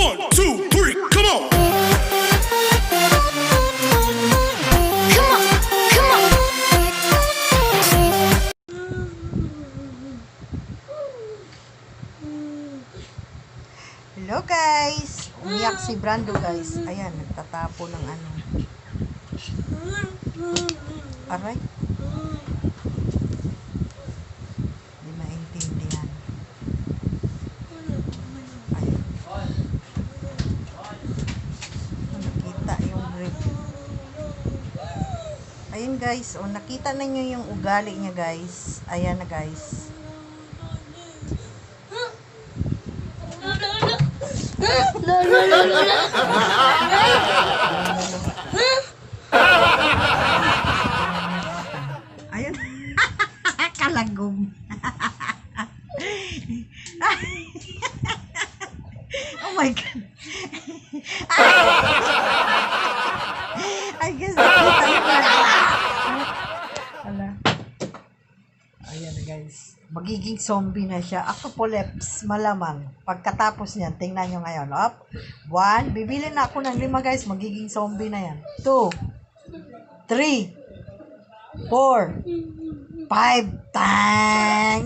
1, 2, 3, come on! Come on, come on. Hello guys! Umiyak si Brando guys. Ayan, nagtatapo ng ano. Aray. Hindi maintindihan. Ayan. Nakita yung rib. Ayan guys. O, nakita na nyo yung ugali niya guys. Ayan na guys. Ayun. Kalagom. Oh my God. I guess nakita niyo na. Ala. Ayan guys. Magiging zombie na siya. Apocalypse, malamang. Pagkatapos niyan, tingnan nyo ngayon. Up. 1. Bibili na ako ng 5 guys. Magiging zombie na yan. 2. 3. 4. 5. Tang!